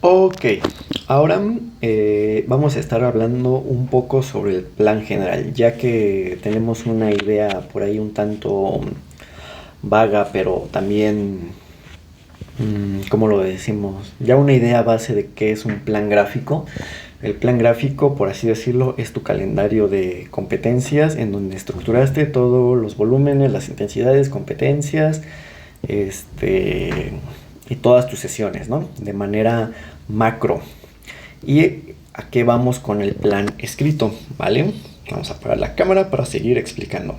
Ok, ahora vamos a estar hablando un poco sobre el plan general, ya que tenemos una idea por ahí un tanto vaga, pero también, ¿cómo lo decimos? Ya una idea base de qué es un plan gráfico. El plan gráfico, por así decirlo, es tu calendario de competencias en donde estructuraste todos los volúmenes, las intensidades, competencias, este, y todas tus sesiones, ¿no? De manera macro. ¿Y a qué vamos con el plan escrito? ¿Vale? Vamos a apagar la cámara para seguir explicando.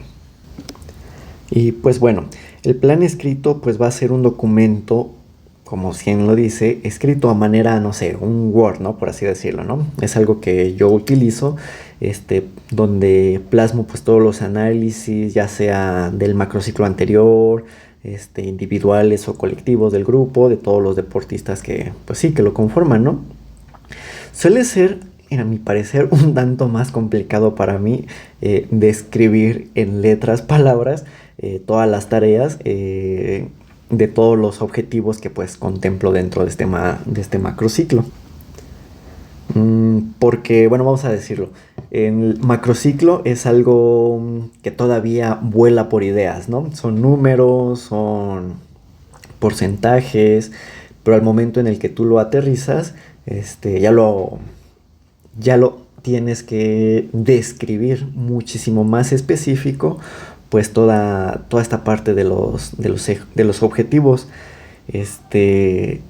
Y pues bueno, el plan escrito pues va a ser un documento, como quien lo dice, escrito a manera, no sé, un Word, ¿no? Por así decirlo, ¿no? Es algo que yo utilizo, donde plasmo pues todos los análisis, ya sea del macrociclo anterior, individuales o colectivos del grupo, de todos los deportistas que, pues sí, que lo conforman, ¿no? Suele ser, a mi parecer, un tanto más complicado para mí describir en letras, palabras, todas las tareas de todos los objetivos que pues contemplo dentro de este macrociclo. Porque, bueno, vamos a decirlo, el macrociclo es algo que todavía vuela por ideas, ¿no? Son números, son porcentajes, pero al momento en el que tú lo aterrizas, ya lo tienes que describir muchísimo más específico, pues toda esta parte de los objetivos. Este,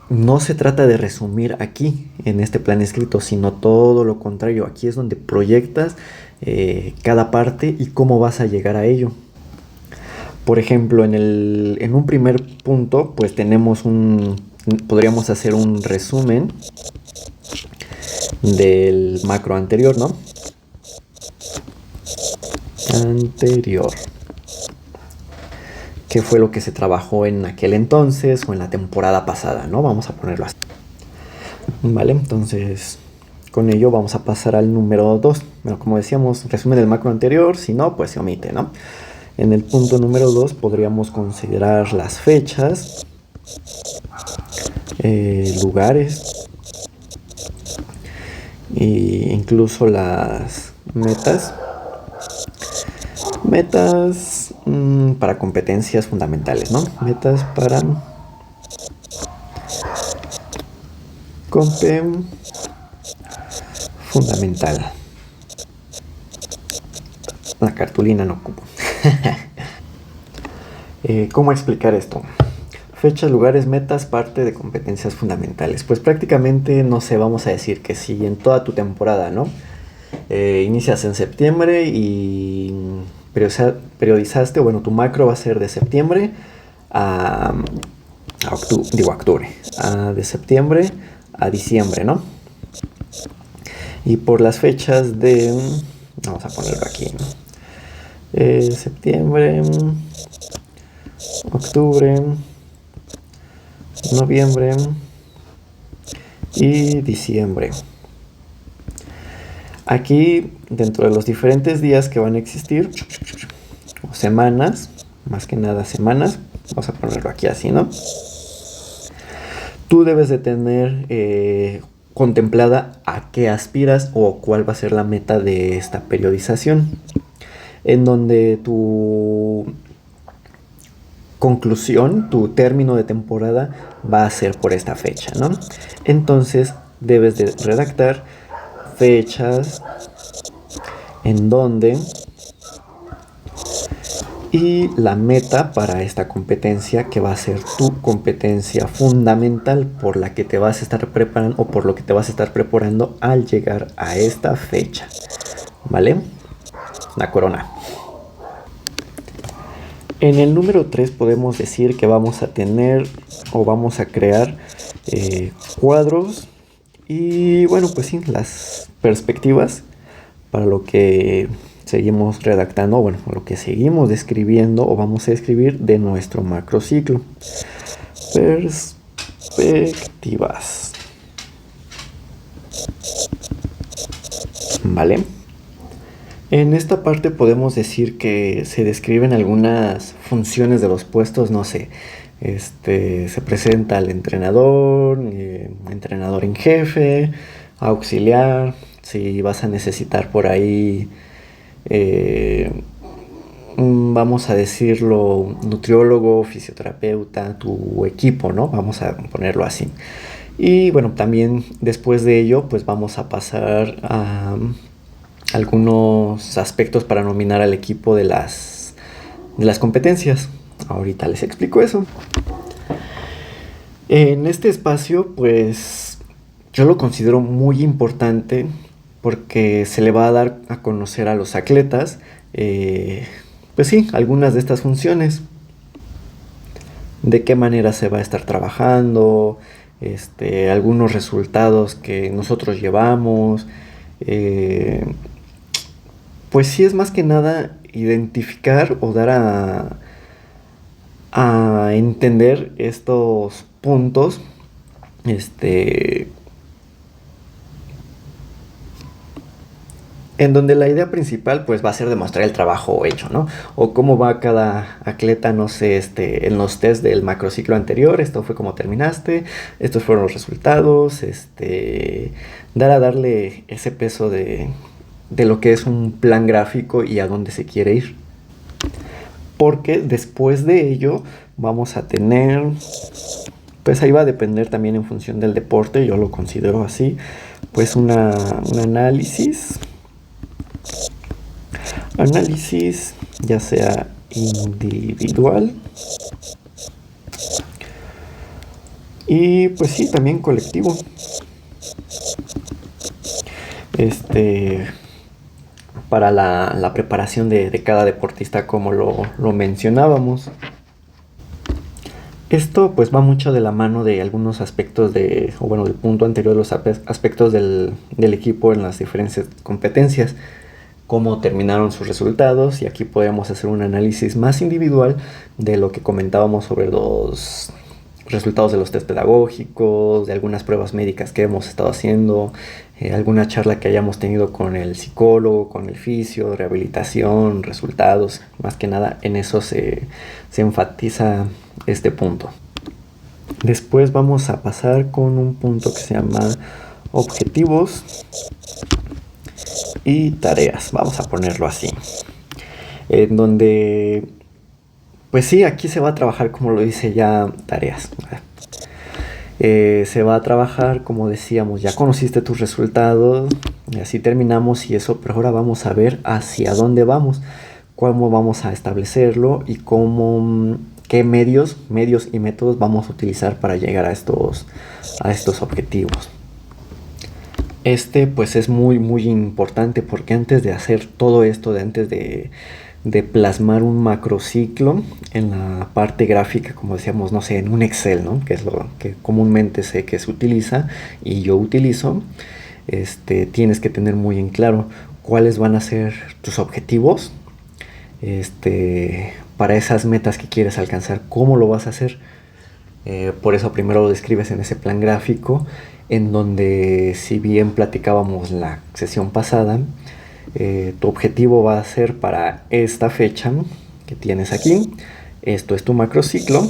no se trata de resumir aquí, en este plan escrito, sino todo lo contrario. Aquí es donde proyectas cada parte y cómo vas a llegar a ello. Por ejemplo, en un primer punto, pues podríamos hacer un resumen del macro anterior, ¿no? Anterior. ¿Qué fue lo que se trabajó en aquel entonces o en la temporada pasada, ¿no? Vamos a ponerlo así. Vale, entonces con ello vamos a pasar al número 2. Bueno, como decíamos, resumen del macro anterior, si no, pues se omite, ¿no? En el punto número 2 podríamos considerar las fechas, lugares e incluso las metas. Metas para competencias fundamentales, ¿no? Metas para compe fundamental. La cartulina no ocupo. ¿Cómo explicar esto? Fechas, lugares, metas, parte de competencias fundamentales. Pues prácticamente, no sé, vamos a decir que si en toda tu temporada, ¿no? Inicias en septiembre y periodizaste, bueno, tu macro va a ser de septiembre a octubre, de septiembre a diciembre, ¿no? Y por las fechas vamos a ponerlo aquí, ¿no? Septiembre, octubre, noviembre y diciembre. Aquí, dentro de los diferentes días que van a existir, o semanas, más que nada semanas, vamos a ponerlo aquí así, ¿no? Tú debes de tener contemplada a qué aspiras o cuál va a ser la meta de esta periodización, en donde tu conclusión, tu término de temporada va a ser por esta fecha, ¿no? Entonces debes de redactar fechas en donde y la meta para esta competencia, que va a ser tu competencia fundamental por la que te vas a estar preparando o por lo que te vas a estar preparando al llegar a esta fecha, ¿vale? La corona. En el número 3 podemos decir que vamos a tener o vamos a crear cuadros y, bueno, pues sí, las perspectivas para lo que seguimos redactando, bueno, lo que seguimos describiendo o vamos a escribir de nuestro macrociclo. Perspectivas. ¿Vale? En esta parte podemos decir que se describen algunas funciones de los puestos, no sé, Se presenta al entrenador, entrenador en jefe, auxiliar, si vas a necesitar por ahí, vamos a decirlo, nutriólogo, fisioterapeuta, tu equipo, ¿no? Vamos a ponerlo así. Y bueno, también después de ello, pues vamos a pasar a algunos aspectos para nominar al equipo de las competencias. Ahorita les explico eso. En este espacio, pues yo lo considero muy importante porque se le va a dar a conocer a los atletas, pues sí, algunas de estas funciones. De qué manera se va a estar trabajando, algunos resultados que nosotros llevamos. Pues sí, es más que nada identificar o dar a entender estos puntos, en donde la idea principal pues va a ser demostrar el trabajo hecho, ¿no? O cómo va cada atleta, no sé, en los test del macrociclo anterior, esto fue como terminaste, estos fueron los resultados, darle ese peso de lo que es un plan gráfico y a dónde se quiere ir. Porque después de ello vamos a tener, pues ahí va a depender también en función del deporte, yo lo considero así, pues un análisis ya sea individual y pues sí, también colectivo. Para la preparación de cada deportista, como lo mencionábamos. Esto pues va mucho de la mano de algunos aspectos del punto anterior, los aspectos del equipo en las diferentes competencias, cómo terminaron sus resultados, y aquí podemos hacer un análisis más individual de lo que comentábamos sobre los resultados de los test pedagógicos, de algunas pruebas médicas que hemos estado haciendo, alguna charla que hayamos tenido con el psicólogo, con el fisio, rehabilitación, resultados. Más que nada en eso se enfatiza este punto. Después vamos a pasar con un punto que se llama objetivos y tareas, vamos a ponerlo así, en donde pues sí, aquí se va a trabajar, como lo dice ya, tareas. Se va a trabajar, como decíamos, ya conociste tus resultados, y así terminamos y eso, pero ahora vamos a ver hacia dónde vamos, cómo vamos a establecerlo y qué medios y métodos vamos a utilizar para llegar a estos objetivos. Pues es muy muy importante, porque antes de hacer todo esto, antes de plasmar un macrociclo en la parte gráfica, como decíamos, no sé, en un Excel, ¿no? Que es lo que comúnmente sé que se utiliza y yo utilizo. Tienes que tener muy en claro cuáles van a ser tus objetivos, para esas metas que quieres alcanzar, cómo lo vas a hacer. Por eso primero lo describes en ese plan gráfico, en donde, si bien platicábamos la sesión pasada, tu objetivo va a ser para esta fecha que tienes aquí. Esto es tu macrociclo.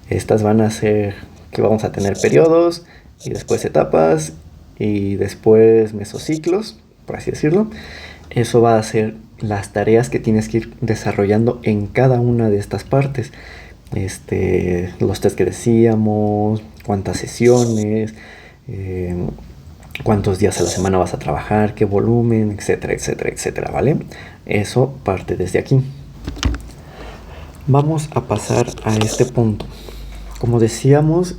Estas van a ser que vamos a tener periodos, y después etapas, y después mesociclos, por así decirlo. Eso va a ser las tareas que tienes que ir desarrollando en cada una de estas partes. Los test que decíamos, cuántas sesiones, cuántos días a la semana vas a trabajar, qué volumen, etcétera, etcétera, etcétera, ¿vale? Eso parte desde aquí. Vamos a pasar a este punto. Como decíamos,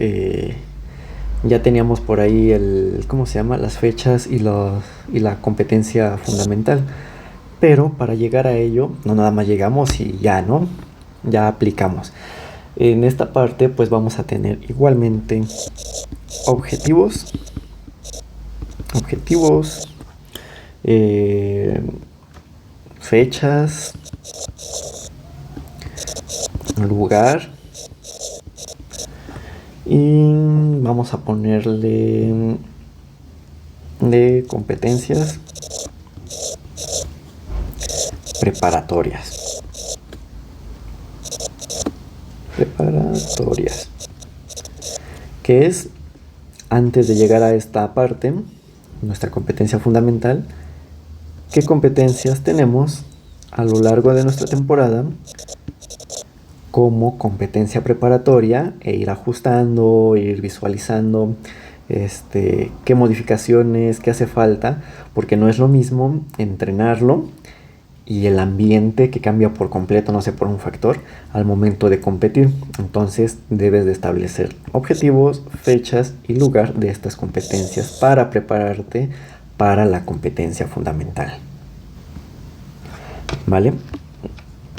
ya teníamos por ahí las fechas y la competencia fundamental. Pero para llegar a ello, no nada más llegamos y ya, ¿no? Ya aplicamos. En esta parte pues vamos a tener igualmente objetivos, fechas, lugar, y vamos a ponerle de competencias preparatorias. preparatorias, que es, antes de llegar a esta parte, nuestra competencia fundamental, qué competencias tenemos a lo largo de nuestra temporada como competencia preparatoria, e ir ajustando, ir visualizando qué modificaciones, qué hace falta, porque no es lo mismo entrenarlo y el ambiente que cambia por completo, no sé, por un factor, al momento de competir. Entonces debes de establecer objetivos, fechas y lugar de estas competencias para prepararte para la competencia fundamental. ¿Vale?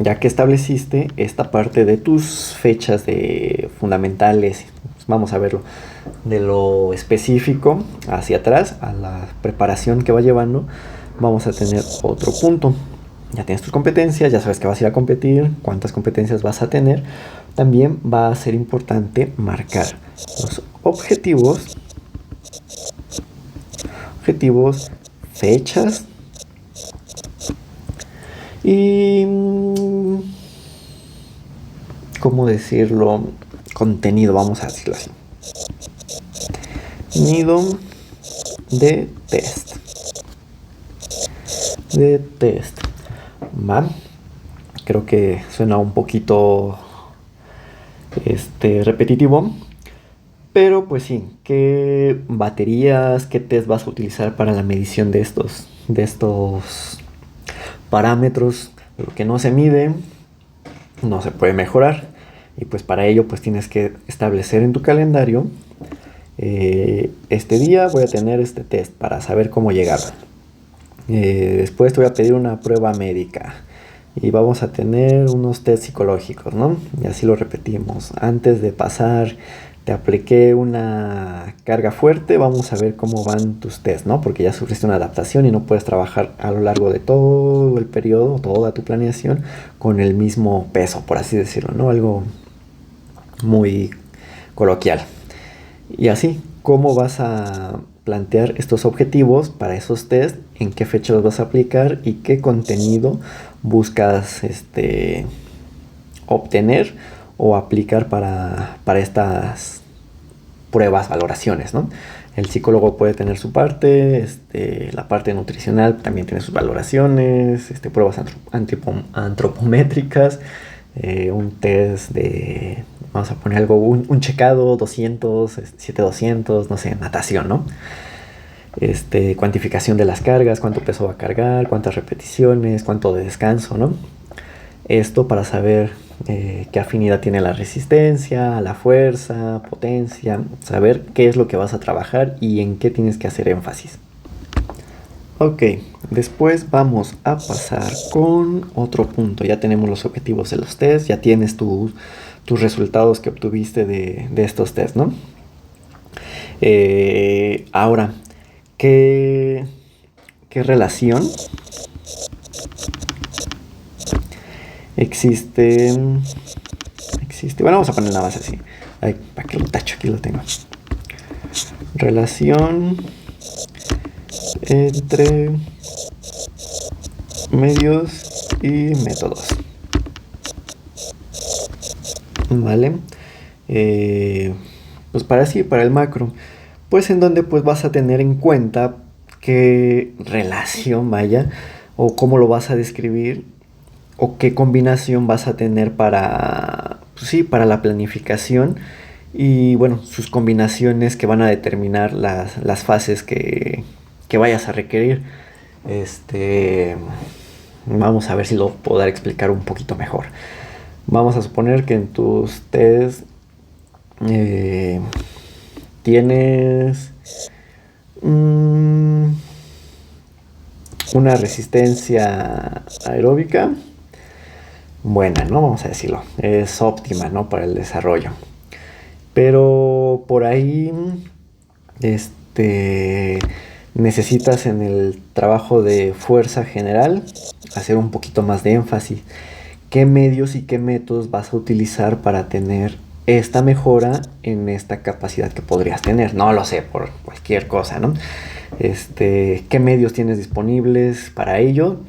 Ya que estableciste esta parte de tus fechas de fundamentales, vamos a verlo de lo específico hacia atrás a la preparación que va llevando, vamos a tener otro punto. Ya tienes tus competencias, ya sabes que vas a ir a competir, cuántas competencias vas a tener. También va a ser importante marcar los objetivos, fechas y, ¿cómo decirlo? Contenido, vamos a decirlo así. Nido de test. ¿Va? Creo que suena un poquito repetitivo, pero pues sí, ¿qué baterías, qué test vas a utilizar para la medición de estos parámetros? Lo que no se mide no se puede mejorar, y pues para ello pues tienes que establecer en tu calendario, este día voy a tener este test para saber cómo llegar. Después te voy a pedir una prueba médica y vamos a tener unos test psicológicos, ¿no? Y así lo repetimos. Antes de pasar, te apliqué una carga fuerte, vamos a ver cómo van tus test, ¿no? Porque ya sufriste una adaptación y no puedes trabajar a lo largo de todo el periodo, toda tu planeación, con el mismo peso, por así decirlo, ¿no? Algo muy coloquial. Y así, ¿cómo vas a plantear estos objetivos para esos test? ¿En qué fecha los vas a aplicar? ¿Y qué contenido buscas obtener o aplicar para estas pruebas, valoraciones, ¿no? El psicólogo puede tener su parte, la parte nutricional también tiene sus valoraciones, pruebas antropométricas, un test de, vamos a poner algo, un checado 200, 7-200, no sé, natación, ¿no? Cuantificación de las cargas, cuánto peso va a cargar, cuántas repeticiones, cuánto de descanso, ¿no? Esto para saber qué afinidad tiene la resistencia, la fuerza, potencia, saber qué es lo que vas a trabajar y en qué tienes que hacer énfasis. Ok, después vamos a pasar con otro punto. Ya tenemos los objetivos de los tests, ya tienes tus resultados que obtuviste de estos tests, ¿no? Ahora, ¿qué relación existe? Bueno, vamos a poner nada más así. Ay, ¿para qué lo tacho? Aquí lo tengo. Relación entre medios y métodos. ¿Vale? Pues para el macro, pues en donde pues vas a tener en cuenta qué relación, vaya, o cómo lo vas a describir, o qué combinación vas a tener para, pues sí, para la planificación, y bueno, sus combinaciones que van a determinar las fases que vayas a requerir. Vamos a ver si lo puedo explicar un poquito mejor. Vamos a suponer que en tus test tienes una resistencia aeróbica buena, ¿no? Vamos a decirlo, es óptima, ¿no? Para el desarrollo. Pero por ahí, necesitas en el trabajo de fuerza general hacer un poquito más de énfasis. ¿Qué medios y qué métodos vas a utilizar para tener esta mejora en esta capacidad que podrías tener? No lo sé, por cualquier cosa, ¿no? ¿Qué medios tienes disponibles para ello?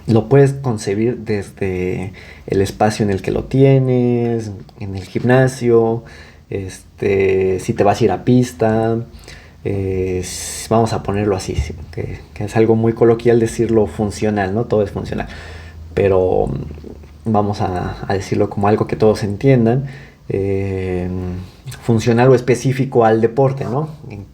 lo puedes concebir desde el espacio en el que lo tienes, en el gimnasio, si te vas a ir a pista, vamos a ponerlo así, sí, que es algo muy coloquial decirlo funcional, ¿no? Todo es funcional, pero vamos a decirlo como algo que todos entiendan, eh, funcional o específico al deporte, ¿no? ¿En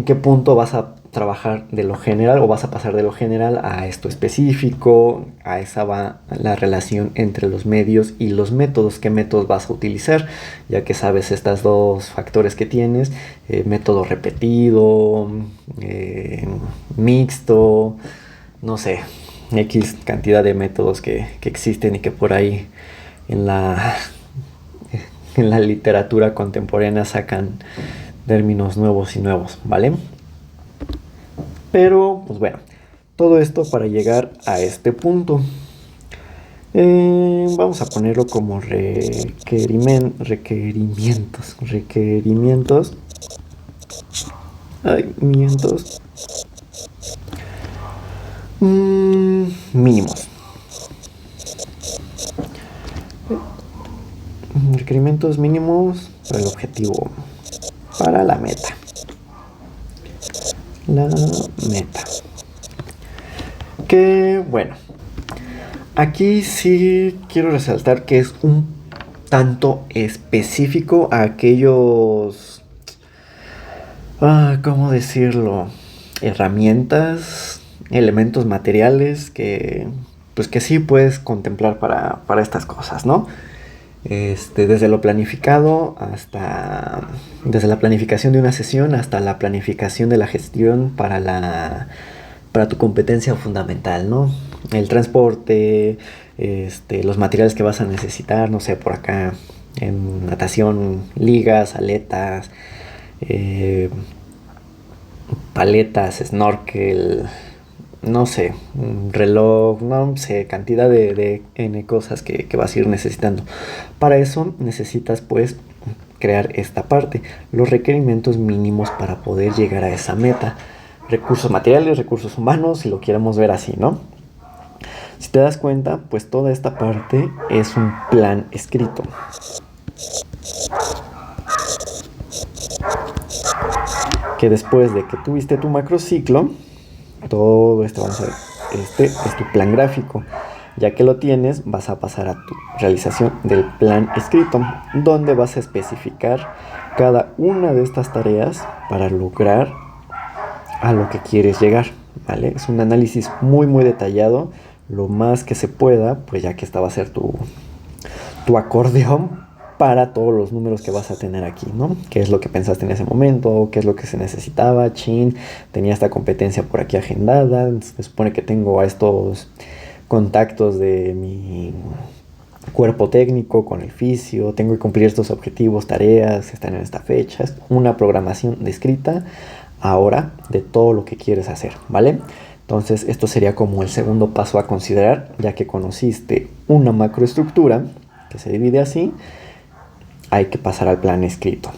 qué punto vas a trabajar de lo general o vas a pasar de lo general a esto específico? A esa va la relación entre los medios y los métodos. ¿Qué métodos vas a utilizar? Ya que sabes estos dos factores que tienes, método repetido, mixto, no sé, X cantidad de métodos que existen y que por ahí en en la literatura contemporánea sacan términos nuevos y nuevos, ¿vale? Pero, pues bueno, todo esto para llegar a este punto. Vamos a ponerlo como requerimientos, mínimos. Requerimientos mínimos para el objetivo, para la meta. Que bueno, aquí sí quiero resaltar que es un tanto específico a aquellos, ¿cómo decirlo? Herramientas, elementos materiales pues que sí puedes contemplar para estas cosas, ¿no? Desde lo planificado desde la planificación de una sesión hasta la planificación de la gestión para tu competencia fundamental, ¿no? El transporte, los materiales que vas a necesitar, no sé, por acá en natación, ligas, aletas, paletas, snorkel, no sé, un reloj, no sé, cantidad de N cosas que vas a ir necesitando. Para eso necesitas pues crear esta parte, los requerimientos mínimos para poder llegar a esa meta. Recursos materiales, recursos humanos, si lo queremos ver así, ¿no? Si te das cuenta, pues toda esta parte es un plan escrito. Que después de que tuviste tu macrociclo, todo esto vamos a ver, este es tu plan gráfico. Ya que lo tienes, vas a pasar a tu realización del plan escrito, donde vas a especificar cada una de estas tareas para lograr a lo que quieres llegar, ¿vale? Es un análisis muy muy detallado, lo más que se pueda, pues ya que esta va a ser tu acordeón para todos los números que vas a tener aquí, ¿no? ¿Qué es lo que pensaste en ese momento? ¿Qué es lo que se necesitaba? Tenía esta competencia por aquí agendada, se supone que tengo a estos contactos de mi cuerpo técnico con el fisio, tengo que cumplir estos objetivos, tareas, están en esta fecha, es una programación descrita ahora de todo lo que quieres hacer, ¿vale? Entonces esto sería como el segundo paso a considerar, ya que conociste una macroestructura que se divide así, hay que pasar al plan escrito.